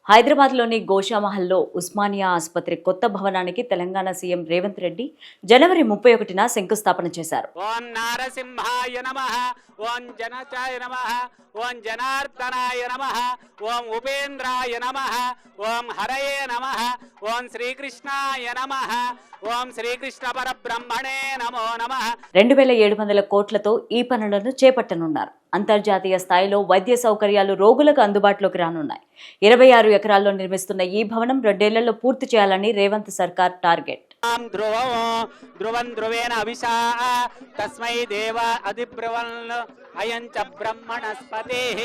హైదరాబాద్లోని గోషామహల్లో ఉస్మానియా ఆసుపత్రి కొత్త భవనానికి తెలంగాణ సీఎం రేవంత్ రెడ్డి జనవరి 31న శంకుస్థాపన చేశారు. ఓం నారసింహాయ నమః, ఓం జనచాయ నమః, ఓం జనార్దనాయ నమః, ఓం ఉపేంద్రాయ నమః, ఓం హరయే నమః, ఓం శ్రీకృష్ణాయ నమః, ఓం శ్రీకృష్ణ పరబ్రహ్మణే నమో నమః. 2700 కోట్లతో ఈ పనులను చేపట్టనున్నారు. అంతర్జాతీయ స్థాయిలో వైద్య సౌకర్యాలు రోగులకు అందుబాటులోకి రానున్నాయి. 26 ఎకరాల్లో నిర్మిస్తున్న ఈ భవనం 2 ఏళ్లలో పూర్తి చేయాలని రేవంత్ సర్కార్ టార్గెట్. ధ్రువం ధ్రువేణ అభిషా తస్మై దేవ అధిబ్రువన్ అయం చ బ్రహ్మణస్పతిః.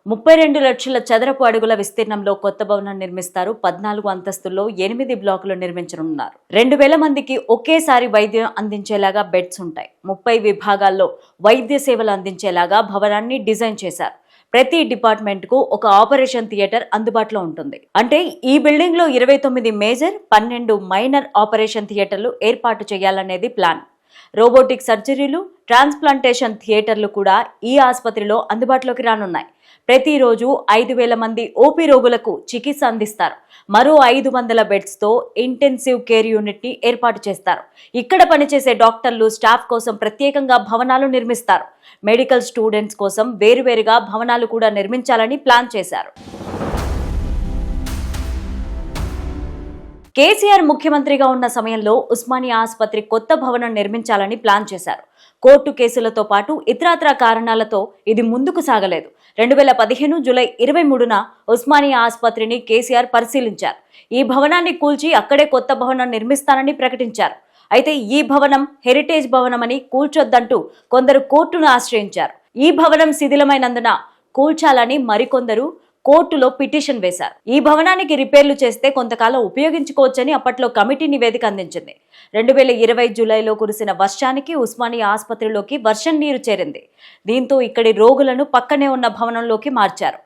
32 లక్షల చదరపు అడుగుల విస్తీర్ణంలో కొత్త భవనం నిర్మిస్తారు. 14 అంతస్తుల్లో 8 బ్లాకులు నిర్మించనున్నారు. 2000 మందికి ఒకేసారి వైద్యం అందించేలాగా బెడ్స్ ఉంటాయి. 30 విభాగాల్లో వైద్య సేవలు అందించేలాగా భవనాన్ని డిజైన్ చేశారు. ప్రతి డిపార్ట్మెంట్ కు ఒక ఆపరేషన్ థియేటర్ అందుబాటులో ఉంటుంది. అంటే ఈ బిల్డింగ్ లో 29 మేజర్, 12 మైనర్ ఆపరేషన్ థియేటర్లు ఏర్పాటు చేయాలనేది ప్లాన్. రోబోటిక్ సర్జరీలు, ట్రాన్స్ప్లాంటేషన్ థియేటర్లు కూడా ఈ ఆసుపత్రిలో అందుబాటులోకి రానున్నాయి. ప్రతిరోజు 5000 మంది ఓపీ రోగులకు చికిత్స అందిస్తారు. మరో 500 బెడ్స్తో ఇంటెన్సివ్ కేర్ యూనిట్ ని ఏర్పాటు చేస్తారు. ఇక్కడ పనిచేసే డాక్టర్లు, స్టాఫ్ కోసం ప్రత్యేకంగా భవనాలు నిర్మిస్తారు. మెడికల్ స్టూడెంట్స్ కోసం వేరువేరుగా భవనాలు కూడా నిర్మించాలని ప్లాన్ చేశారు. కేసీఆర్ ముఖ్యమంత్రిగా ఉన్న సమయంలో ఉస్మానియా ఆసుపత్రి కొత్త భవనం నిర్మించాలని ప్లాన్ చేశారు. కోర్టు కేసులతో పాటు ఇతరత్రా కారణాలతో ఇది ముందుకు సాగలేదు. 2015 జూలై 23న ఉస్మానియా ఆసుపత్రిని కేసీఆర్ పరిశీలించారు. ఈ భవనాన్ని కూల్చి అక్కడే కొత్త భవనం నిర్మిస్తానని ప్రకటించారు. అయితే ఈ భవనం హెరిటేజ్ భవనమని కూల్చొద్దంటూ కొందరు కోర్టును ఆశ్రయించారు. ఈ భవనం శిథిలమైనందున కూల్చాలని మరికొందరు కోర్టులో పిటిషన్ వేశారు. ఈ భవనానికి రిపేర్లు చేస్తే కొంతకాలం ఉపయోగించుకోవచ్చని అప్పట్లో కమిటీ నివేదిక అందించింది. 2020 జూలైలో కురిసిన వర్షానికి ఉస్మానియా ఆసుపత్రిలోకి వర్షం నీరు చేరింది. దీంతో ఇక్కడి రోగులను పక్కనే ఉన్న భవనంలోకి మార్చారు.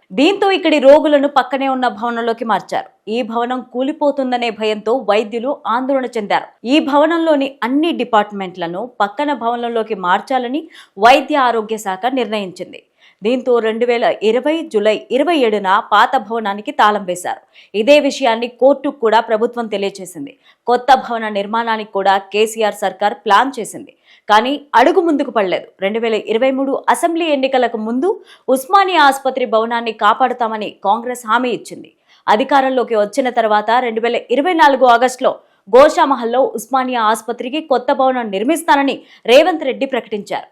ఈ భవనం కూలిపోతుందనే భయంతో వైద్యులు ఆందోళన చెందారు. ఈ భవనంలోని అన్ని డిపార్ట్మెంట్లను పక్కన భవనంలోకి మార్చాలని వైద్య ఆరోగ్య శాఖ నిర్ణయించింది. దీంతో 2020 జూలై 27న పాత భవనానికి తాళం వేశారు. ఇదే విషయాన్ని కోర్టుకు కూడా ప్రభుత్వం తెలియజేసింది. కొత్త భవన నిర్మాణానికి కూడా కేసీఆర్ సర్కార్ ప్లాన్ చేసింది. కానీ అడుగు ముందుకు పడలేదు. 2023 అసెంబ్లీ ఎన్నికలకు ముందు ఉస్మానియా ఆసుపత్రి భవనాన్ని కాపాడుతామని కాంగ్రెస్ హామీ ఇచ్చింది. అధికారంలోకి వచ్చిన తర్వాత 2024 ఆగస్టులో గోషామహల్లో ఉస్మానియా ఆసుపత్రికి కొత్త భవనం నిర్మిస్తానని రేవంత్ రెడ్డి ప్రకటించారు.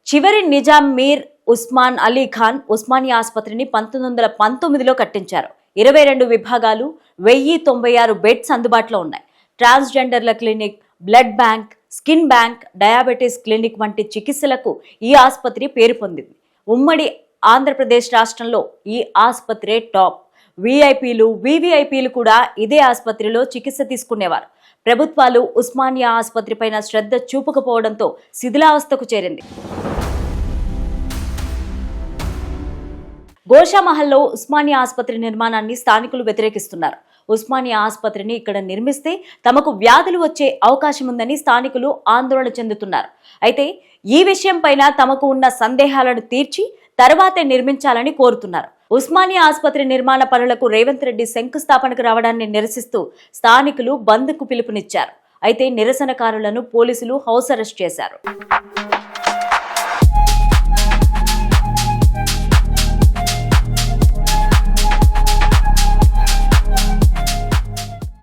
చివరి నిజాం మీర్ ఉస్మాన్ అలీ ఖాన్ ఉస్మానియా ఆసుపత్రిని 1919లో కట్టించారు. 22 విభాగాలు, 1096 బెడ్స్ అందుబాటులో ఉన్నాయి. ట్రాన్స్జెండర్ల clinic, blood bank, skin bank, diabetes clinic వంటి చికిత్సలకు ఈ ఆసుపత్రి పేరు పొందింది. ఉమ్మడి ఆంధ్రప్రదేశ్ రాష్ట్రంలో ఈ ఆసుపత్రే టాప్. వీఐపీలు, వీవీఐపీలు కూడా ఇదే ఆసుపత్రిలో చికిత్స తీసుకునేవారు. ప్రభుత్వాలు ఉస్మానియా ఆసుపత్రిపైన శ్రద్ధ చూపకపోవడంతో శిథిలావస్థకు చేరింది. గోషామహల్లో ఉస్మానియా ఆసుపత్రి నిర్మాణాన్ని స్థానికులు వ్యతిరేకిస్తున్నారు. ఉస్మానియా ఆసుపత్రిని ఇక్కడ నిర్మిస్తే తమకు వ్యాధులు వచ్చే అవకాశం ఉందని స్థానికులు ఆందోళన చెందుతున్నారు. అయితే ఈ విషయంపైన తమకు ఉన్న సందేహాలను తీర్చి తర్వాతే నిర్మించాలని కోరుతున్నారు. ఉస్మానియా ఆసుపత్రి నిర్మాణ పనులకు రేవంత్ రెడ్డి శంకుస్థాపనకు రావడాన్ని నిరసిస్తూ స్థానికులు బంద్కు పిలుపునిచ్చారు. అయితే నిరసనకారులను పోలీసులు హౌస్ అరెస్ట్ చేశారు.